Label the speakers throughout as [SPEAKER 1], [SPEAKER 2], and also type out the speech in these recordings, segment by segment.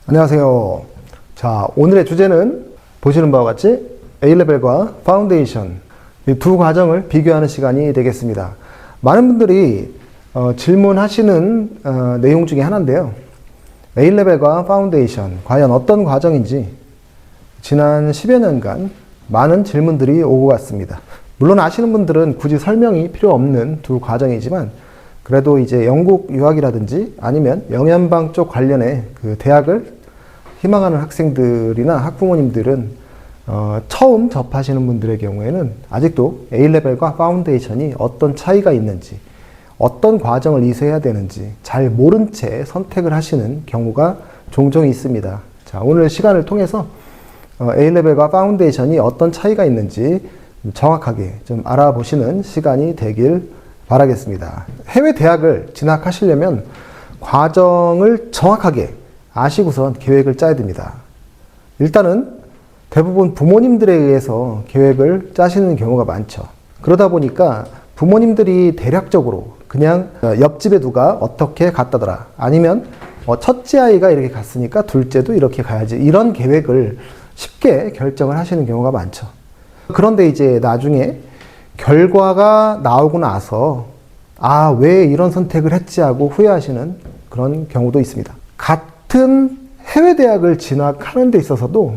[SPEAKER 1] 안녕하세요. 자, 오늘의 주제는 보시는 바와 같이 A레벨과 파운데이션 이 두 과정을 비교하는 시간이 되겠습니다. 많은 분들이 질문하시는 내용 중에 하나인데요. A레벨과 파운데이션 과연 어떤 과정인지 지난 10여 년간 많은 질문들이 오고 갔습니다. 물론 아시는 분들은 굳이 설명이 필요 없는 두 과정이지만 그래도 이제 영국 유학이라든지 아니면 영연방 쪽 관련해 그 대학을 희망하는 학생들이나 학부모님들은 처음 접하시는 분들의 경우에는 아직도 A레벨과 파운데이션이 어떤 차이가 있는지 어떤 과정을 이수해야 되는지 잘 모른 채 선택을 하시는 경우가 종종 있습니다. 자, 오늘 시간을 통해서 A레벨과 파운데이션이 어떤 차이가 있는지 정확하게 좀 알아보시는 시간이 되길 바라겠습니다. 해외 대학을 진학하시려면 과정을 정확하게 아시고선 계획을 짜야 됩니다. 일단은 대부분 부모님들에 의해서 계획을 짜시는 경우가 많죠. 그러다 보니까 부모님들이 대략적으로 그냥 옆집에 누가 어떻게 갔다더라 아니면 첫째 아이가 이렇게 갔으니까 둘째도 이렇게 가야지 이런 계획을 쉽게 결정을 하시는 경우가 많죠. 그런데 이제 나중에 결과가 나오고 나서 왜 이런 선택을 했지 하고 후회하시는 그런 경우도 있습니다. 같은 해외 대학을 진학하는 데 있어서도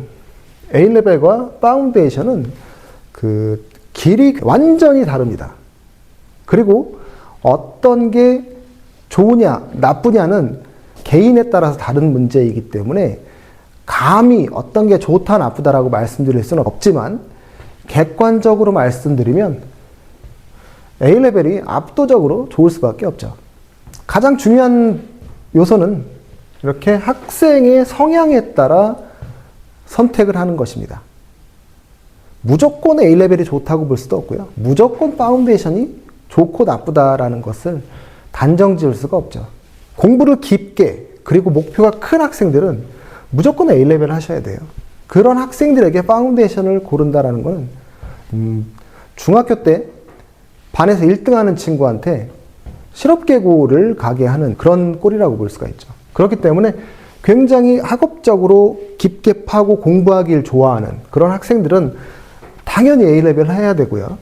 [SPEAKER 1] A레벨과 파운데이션은 그 길이 완전히 다릅니다. 그리고 어떤 게 좋으냐 나쁘냐는 개인에 따라서 다른 문제이기 때문에 감히 어떤 게 좋다 나쁘다라고 말씀드릴 수는 없지만 객관적으로 말씀드리면 A레벨이 압도적으로 좋을 수밖에 없죠. 가장 중요한 요소는 이렇게 학생의 성향에 따라 선택을 하는 것입니다. 무조건 A레벨이 좋다고 볼 수도 없고요. 무조건 파운데이션이 좋고 나쁘다라는 것을 단정 지을 수가 없죠. 공부를 깊게 그리고 목표가 큰 학생들은 무조건 A레벨 하셔야 돼요. 그런 학생들에게 파운데이션을 고른다라는 것은 중학교 때 반에서 1등 하는 친구한테 실업계고를 가게 하는 그런 꼴이라고 볼 수가 있죠. 그렇기 때문에 굉장히 학업적으로 깊게 파고 공부하길 좋아하는 그런 학생들은 당연히 A레벨 해야 되고요.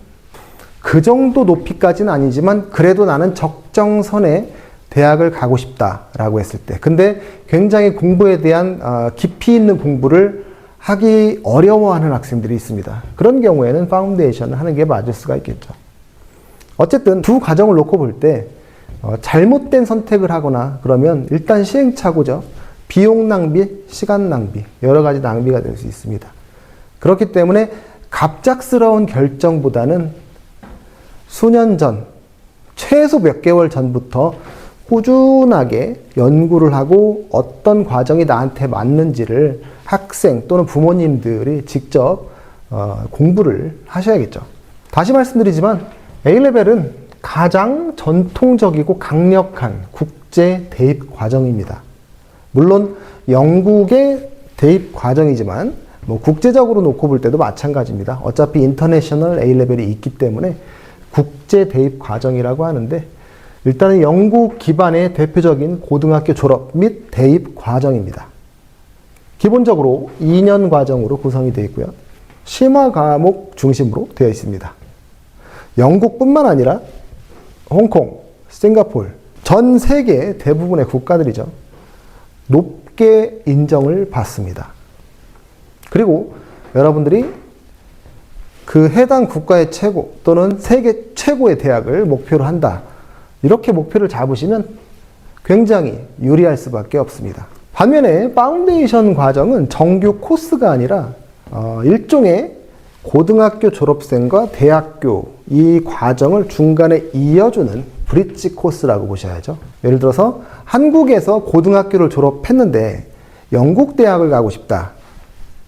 [SPEAKER 1] 그 정도 높이까지는 아니지만 그래도 나는 적정선에 대학을 가고 싶다라고 했을 때 근데 굉장히 공부에 대한 깊이 있는 공부를 하기 어려워하는 학생들이 있습니다. 그런 경우에는 파운데이션을 하는 게 맞을 수가 있겠죠. 어쨌든 두 과정을 놓고 볼 때 잘못된 선택을 하거나 그러면 일단 시행착오죠. 비용 낭비, 시간 낭비, 여러 가지 낭비가 될 수 있습니다. 그렇기 때문에 갑작스러운 결정보다는 수년 전, 최소 몇 개월 전부터 꾸준하게 연구를 하고 어떤 과정이 나한테 맞는지를 학생 또는 부모님들이 직접 공부를 하셔야겠죠. 다시 말씀드리지만 A레벨은 가장 전통적이고 강력한 국제 대입 과정입니다. 물론 영국의 대입 과정이지만 국제적으로 놓고 볼 때도 마찬가지입니다. 어차피 인터내셔널 A레벨이 있기 때문에 국제 대입 과정이라고 하는데 일단은 영국 기반의 대표적인 고등학교 졸업 및 대입 과정입니다. 기본적으로 2년 과정으로 구성이 되어 있고요. 심화 과목 중심으로 되어 있습니다. 영국뿐만 아니라 홍콩, 싱가포르, 전 세계 대부분의 국가들이죠. 높게 인정을 받습니다. 그리고 여러분들이 그 해당 국가의 최고 또는 세계 최고의 대학을 목표로 한다. 이렇게 목표를 잡으시면 굉장히 유리할 수밖에 없습니다. 반면에 파운데이션 과정은 정규 코스가 아니라 일종의 고등학교 졸업생과 대학교 이 과정을 중간에 이어주는 브릿지 코스라고 보셔야죠. 예를 들어서 한국에서 고등학교를 졸업했는데 영국 대학을 가고 싶다.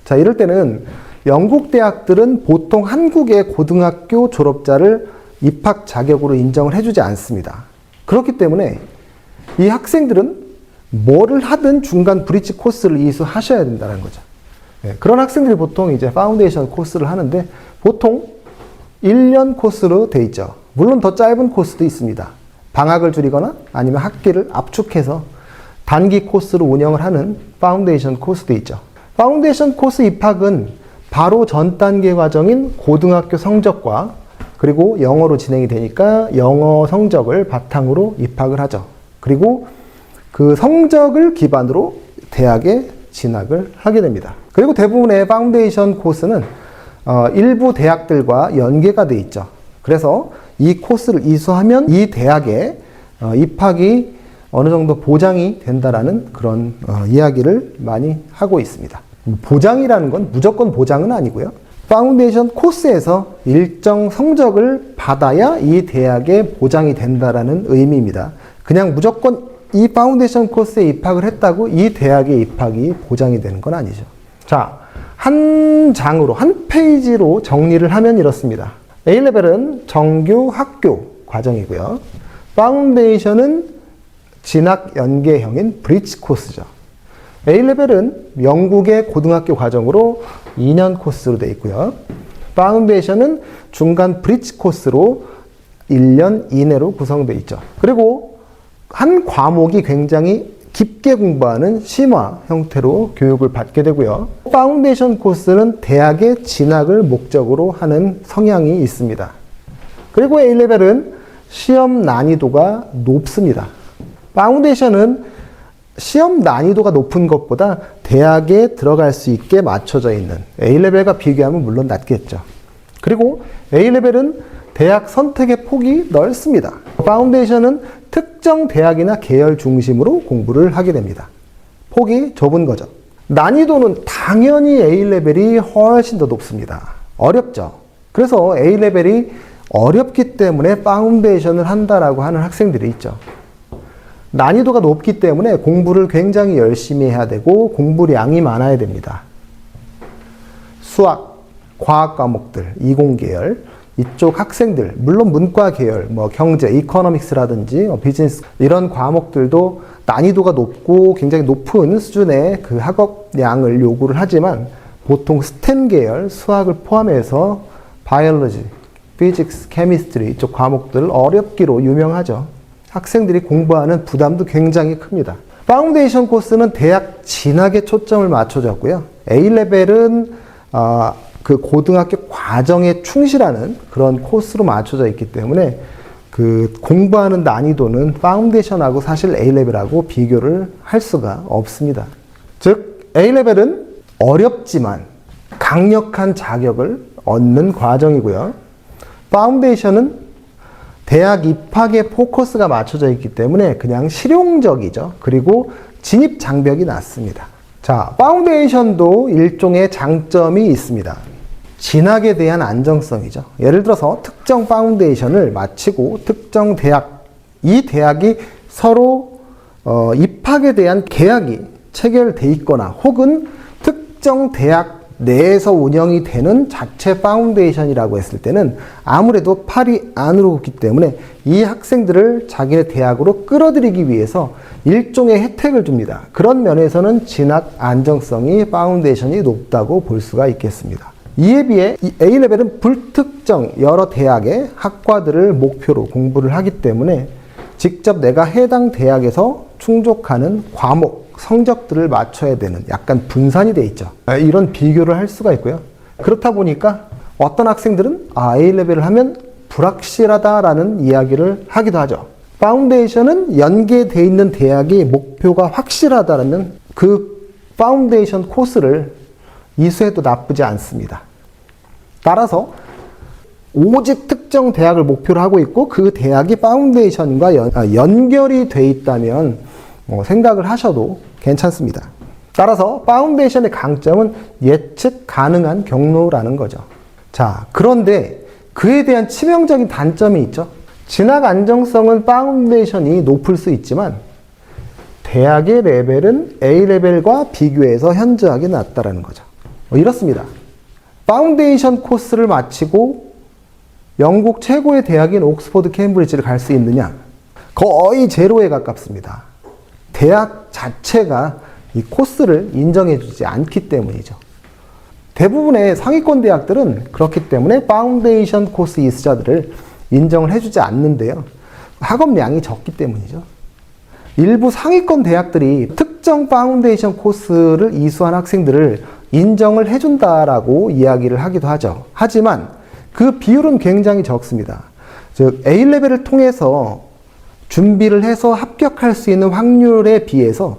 [SPEAKER 1] 자, 이럴 때는 영국 대학들은 보통 한국의 고등학교 졸업자를 입학 자격으로 인정을 해주지 않습니다. 그렇기 때문에 이 학생들은 뭐를 하든 중간 브릿지 코스를 이수하셔야 된다는 거죠. 그런 학생들이 보통 이제 파운데이션 코스를 하는데 보통 1년 코스로 돼 있죠. 물론 더 짧은 코스도 있습니다. 방학을 줄이거나 아니면 학기를 압축해서 단기 코스로 운영을 하는 파운데이션 코스도 있죠. 파운데이션 코스 입학은 바로 전 단계 과정인 고등학교 성적과 그리고 영어로 진행이 되니까 영어 성적을 바탕으로 입학을 하죠. 그리고 그 성적을 기반으로 대학에 진학을 하게 됩니다. 그리고 대부분의 파운데이션 코스는 일부 대학들과 연계가 돼 있죠. 그래서 이 코스를 이수하면 이 대학에 입학이 어느 정도 보장이 된다라는 그런 이야기를 많이 하고 있습니다. 보장이라는 건 무조건 보장은 아니고요. 파운데이션 코스에서 일정 성적을 받아야 이 대학에 보장이 된다라는 의미입니다. 그냥 무조건 이 파운데이션 코스에 입학을 했다고 이 대학의 입학이 보장이 되는 건 아니죠. 자, 한 장으로, 한 페이지로 정리를 하면 이렇습니다. A레벨은 정규 학교 과정이고요. 파운데이션은 진학 연계형인 브릿지 코스죠. A레벨은 영국의 고등학교 과정으로 2년 코스로 되어 있고요. 파운데이션은 중간 브릿지 코스로 1년 이내로 구성되어 있죠. 그리고 한 과목이 굉장히 깊게 공부하는 심화 형태로 교육을 받게 되고요. 파운데이션 코스는 대학의 진학을 목적으로 하는 성향이 있습니다. 그리고 A레벨은 시험 난이도가 높습니다. 파운데이션은 시험 난이도가 높은 것보다 대학에 들어갈 수 있게 맞춰져 있는 A레벨과 비교하면 물론 낮겠죠. 그리고 A레벨은 대학 선택의 폭이 넓습니다. 파운데이션은 특정 대학이나 계열 중심으로 공부를 하게 됩니다. 폭이 좁은 거죠. 난이도는 당연히 A레벨이 훨씬 더 높습니다. 어렵죠. 그래서 A레벨이 어렵기 때문에 파운데이션을 한다라고 하는 학생들이 있죠. 난이도가 높기 때문에 공부를 굉장히 열심히 해야 되고 공부량이 많아야 됩니다. 수학, 과학 과목들, 이공계열, 이쪽 학생들, 물론 문과 계열, 경제, 이코노믹스라든지 비즈니스 이런 과목들도 난이도가 높고 굉장히 높은 수준의 그 학업량을 요구를 하지만 보통 스템 계열, 수학을 포함해서 바이올로지, 피직스, 케미스트리 이쪽 과목들을 어렵기로 유명하죠. 학생들이 공부하는 부담도 굉장히 큽니다. 파운데이션 코스는 대학 진학에 초점을 맞춰졌고요. A레벨은 그 고등학교 과정에 충실하는 그런 코스로 맞춰져 있기 때문에 그 공부하는 난이도는 파운데이션하고 사실 A레벨하고 비교를 할 수가 없습니다. 즉 A레벨은 어렵지만 강력한 자격을 얻는 과정이고요. 파운데이션은 대학 입학에 포커스가 맞춰져 있기 때문에 그냥 실용적이죠. 그리고 진입 장벽이 낮습니다. 자, 파운데이션도 일종의 장점이 있습니다. 진학에 대한 안정성이죠. 예를 들어서 특정 파운데이션을 마치고 특정 대학, 이 대학이 서로 입학에 대한 계약이 체결돼 있거나 혹은 특정 대학 내에서 운영이 되는 자체 파운데이션이라고 했을 때는 아무래도 팔이 안으로 굽기 때문에 이 학생들을 자기네 대학으로 끌어들이기 위해서 일종의 혜택을 줍니다. 그런 면에서는 진학 안정성이 파운데이션이 높다고 볼 수가 있겠습니다. 이에 비해 A레벨은 불특정 여러 대학의 학과들을 목표로 공부를 하기 때문에 직접 내가 해당 대학에서 충족하는 과목, 성적들을 맞춰야 되는 약간 분산이 돼 있죠. 이런 비교를 할 수가 있고요. 그렇다 보니까 어떤 학생들은 A레벨을 하면 불확실하다라는 이야기를 하기도 하죠. 파운데이션은 연계되어 있는 대학이 목표가 확실하다는 그 파운데이션 코스를 이수해도 나쁘지 않습니다. 따라서 오직 특정 대학을 목표로 하고 있고 그 대학이 파운데이션과 연결이 돼 있다면 생각을 하셔도 괜찮습니다. 따라서 파운데이션의 강점은 예측 가능한 경로라는 거죠. 자, 그런데 그에 대한 치명적인 단점이 있죠. 진학 안정성은 파운데이션이 높을 수 있지만 대학의 레벨은 A레벨과 비교해서 현저하게 낮다라는 거죠. 이렇습니다. 파운데이션 코스를 마치고 영국 최고의 대학인 옥스퍼드 케임브리지를 갈 수 있느냐? 거의 제로에 가깝습니다. 대학 자체가 이 코스를 인정해주지 않기 때문이죠. 대부분의 상위권 대학들은 그렇기 때문에 파운데이션 코스 이수자들을 인정을 해주지 않는데요. 학업량이 적기 때문이죠. 일부 상위권 대학들이 특정 파운데이션 코스를 이수한 학생들을 인정을 해준다라고 이야기를 하기도 하죠. 하지만 그 비율은 굉장히 적습니다. 즉 A레벨을 통해서 준비를 해서 합격할 수 있는 확률에 비해서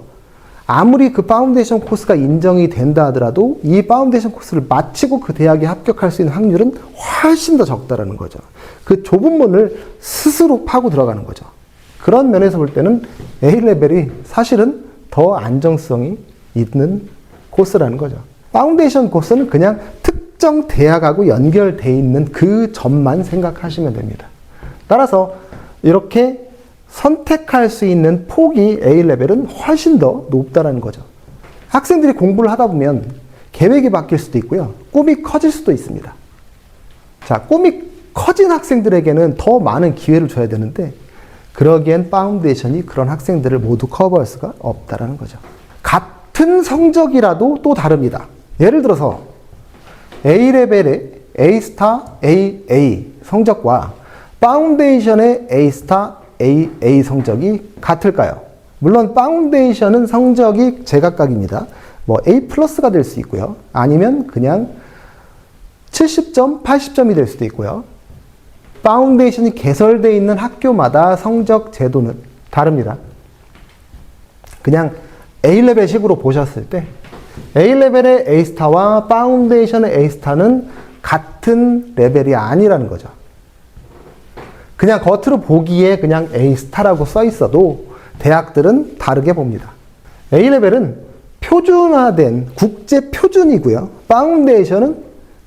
[SPEAKER 1] 아무리 그 파운데이션 코스가 인정이 된다 하더라도 이 파운데이션 코스를 마치고 그 대학에 합격할 수 있는 확률은 훨씬 더 적다라는 거죠. 그 좁은 문을 스스로 파고 들어가는 거죠. 그런 면에서 볼 때는 A레벨이 사실은 더 안정성이 있는 코스라는 거죠. 파운데이션 코스는 그냥 특정 대학하고 연결되어 있는 그 점만 생각하시면 됩니다. 따라서 이렇게 선택할 수 있는 폭이 A레벨은 훨씬 더 높다는 거죠. 학생들이 공부를 하다 보면 계획이 바뀔 수도 있고요. 꿈이 커질 수도 있습니다. 자, 꿈이 커진 학생들에게는 더 많은 기회를 줘야 되는데 그러기엔 파운데이션이 그런 학생들을 모두 커버할 수가 없다는 거죠. 같은 성적이라도 또 다릅니다. 예를 들어서 A레벨의 A-스타, AA 성적과 파운데이션의 A-스타, AA 성적이 같을까요? 물론 파운데이션은 성적이 제각각입니다. 뭐 A 플러스가 될 수 있고요. 아니면 그냥 70점, 80점이 될 수도 있고요. 파운데이션이 개설되어 있는 학교마다 성적 제도는 다릅니다. 그냥 A레벨식으로 보셨을 때 A레벨의 A스타와 파운데이션의 A스타는 같은 레벨이 아니라는 거죠. 그냥 겉으로 보기에 그냥 A스타라고 써 있어도 대학들은 다르게 봅니다. A레벨은 표준화된 국제 표준이고요. 파운데이션은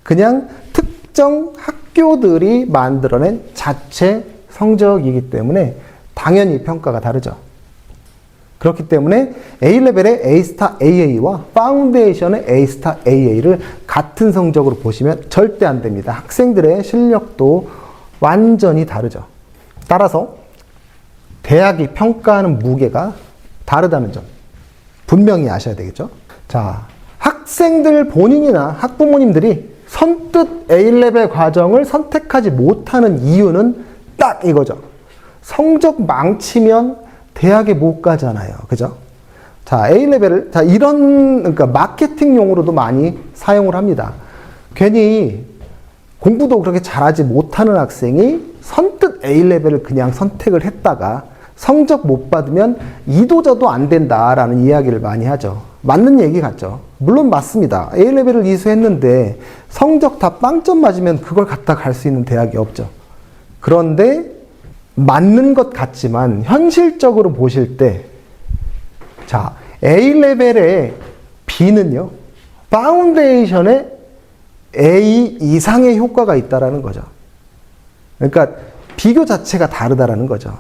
[SPEAKER 1] 그냥 특정 학교들이 만들어낸 자체 성적이기 때문에 당연히 평가가 다르죠. 그렇기 때문에 A레벨의 A스타 AA와 파운데이션의 A스타 AA를 같은 성적으로 보시면 절대 안 됩니다. 학생들의 실력도 완전히 다르죠. 따라서 대학이 평가하는 무게가 다르다는 점 분명히 아셔야 되겠죠. 자, 학생들 본인이나 학부모님들이 선뜻 A레벨 과정을 선택하지 못하는 이유는 딱 이거죠. 성적 망치면 대학에 못 가잖아요. 그죠? 자, A레벨을, 자, 그러니까 마케팅 용으로도 많이 사용을 합니다. 괜히 공부도 그렇게 잘하지 못하는 학생이 선뜻 A레벨을 그냥 선택을 했다가 성적 못 받으면 이도저도 안 된다라는 이야기를 많이 하죠. 맞는 얘기 같죠. 물론 맞습니다. A레벨을 이수했는데 성적 다 빵점 맞으면 그걸 갖다 갈 수 있는 대학이 없죠. 그런데 맞는 것 같지만 현실적으로 보실 때 자, A레벨의 B는요. 파운데이션의 A 이상의 효과가 있다라는 거죠. 그러니까 비교 자체가 다르다라는 거죠.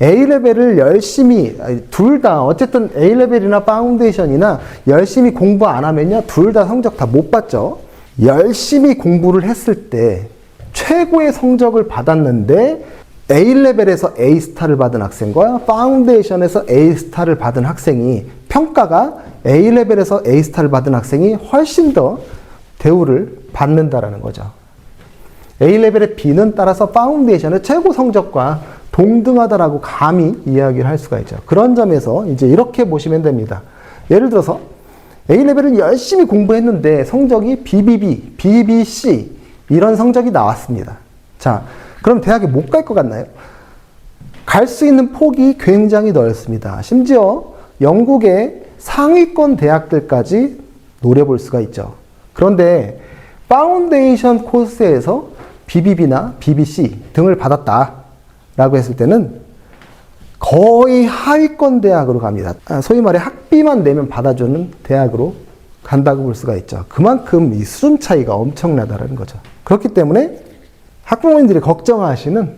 [SPEAKER 1] A레벨을 열심히 둘 다 어쨌든 A레벨이나 파운데이션이나 열심히 공부 안 하면요. 둘 다 성적 다 못 받죠. 열심히 공부를 했을 때 최고의 성적을 받았는데 A레벨에서 A스타를 받은 학생과 파운데이션에서 A스타를 받은 학생이 평가가 A레벨에서 A스타를 받은 학생이 훨씬 더 대우를 받는다라는 거죠. A레벨의 B는 따라서 파운데이션의 최고 성적과 동등하다라고 감히 이야기를 할 수가 있죠. 그런 점에서 이제 이렇게 보시면 됩니다. 예를 들어서 A레벨을 열심히 공부했는데 성적이 BBB, BBC 이런 성적이 나왔습니다. 자, 그럼 대학에 못 갈 것 같나요? 갈 수 있는 폭이 굉장히 넓습니다. 심지어 영국의 상위권 대학들까지 노려볼 수가 있죠. 그런데 파운데이션 코스에서 BBB나 BBC 등을 받았다라고 했을 때는 거의 하위권 대학으로 갑니다. 소위 말해 학비만 내면 받아주는 대학으로 간다고 볼 수가 있죠. 그만큼 이 수준 차이가 엄청나다는 거죠. 그렇기 때문에 학부모님들이 걱정하시는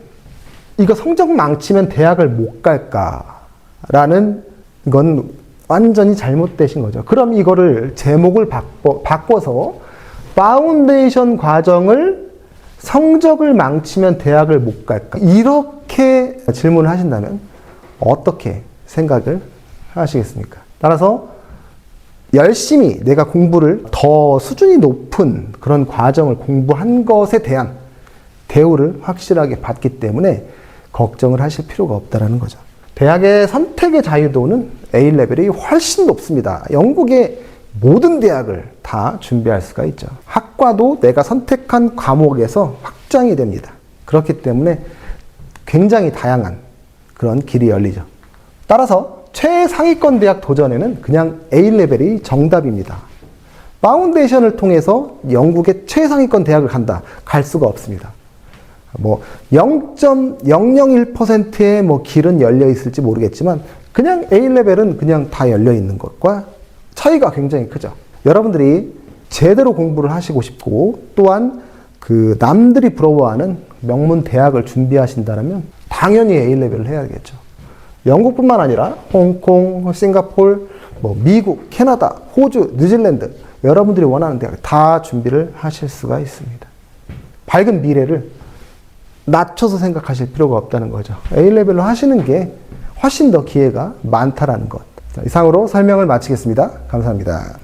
[SPEAKER 1] 이거 성적 망치면 대학을 못 갈까라는 건 완전히 잘못되신 거죠. 그럼 이거를 제목을 바꿔서 파운데이션 과정을 성적을 망치면 대학을 못 갈까? 이렇게 질문을 하신다면 어떻게 생각을 하시겠습니까? 따라서 열심히 내가 공부를 더 수준이 높은 그런 과정을 공부한 것에 대한 대우를 확실하게 받기 때문에 걱정을 하실 필요가 없다는 거죠. 대학의 선택의 자유도는 A레벨이 훨씬 높습니다. 영국의 모든 대학을 다 준비할 수가 있죠. 학과도 내가 선택한 과목에서 확장이 됩니다. 그렇기 때문에 굉장히 다양한 그런 길이 열리죠. 따라서 최상위권 대학 도전에는 그냥 A레벨이 정답입니다. 파운데이션을 통해서 영국의 최상위권 대학을 간다. 갈 수가 없습니다. 뭐 0.001%의 뭐 길은 열려 있을지 모르겠지만 그냥 A레벨은 그냥 다 열려 있는 것과 차이가 굉장히 크죠. 여러분들이 제대로 공부를 하시고 싶고 또한 그 남들이 부러워하는 명문 대학을 준비하신다면 당연히 A레벨을 해야겠죠. 영국뿐만 아니라 홍콩, 싱가포르, 뭐 미국, 캐나다, 호주, 뉴질랜드 여러분들이 원하는 대학 다 준비를 하실 수가 있습니다. 밝은 미래를 낮춰서 생각하실 필요가 없다는 거죠. A레벨로 하시는 게 훨씬 더 기회가 많다라는 것. 이상으로 설명을 마치겠습니다. 감사합니다.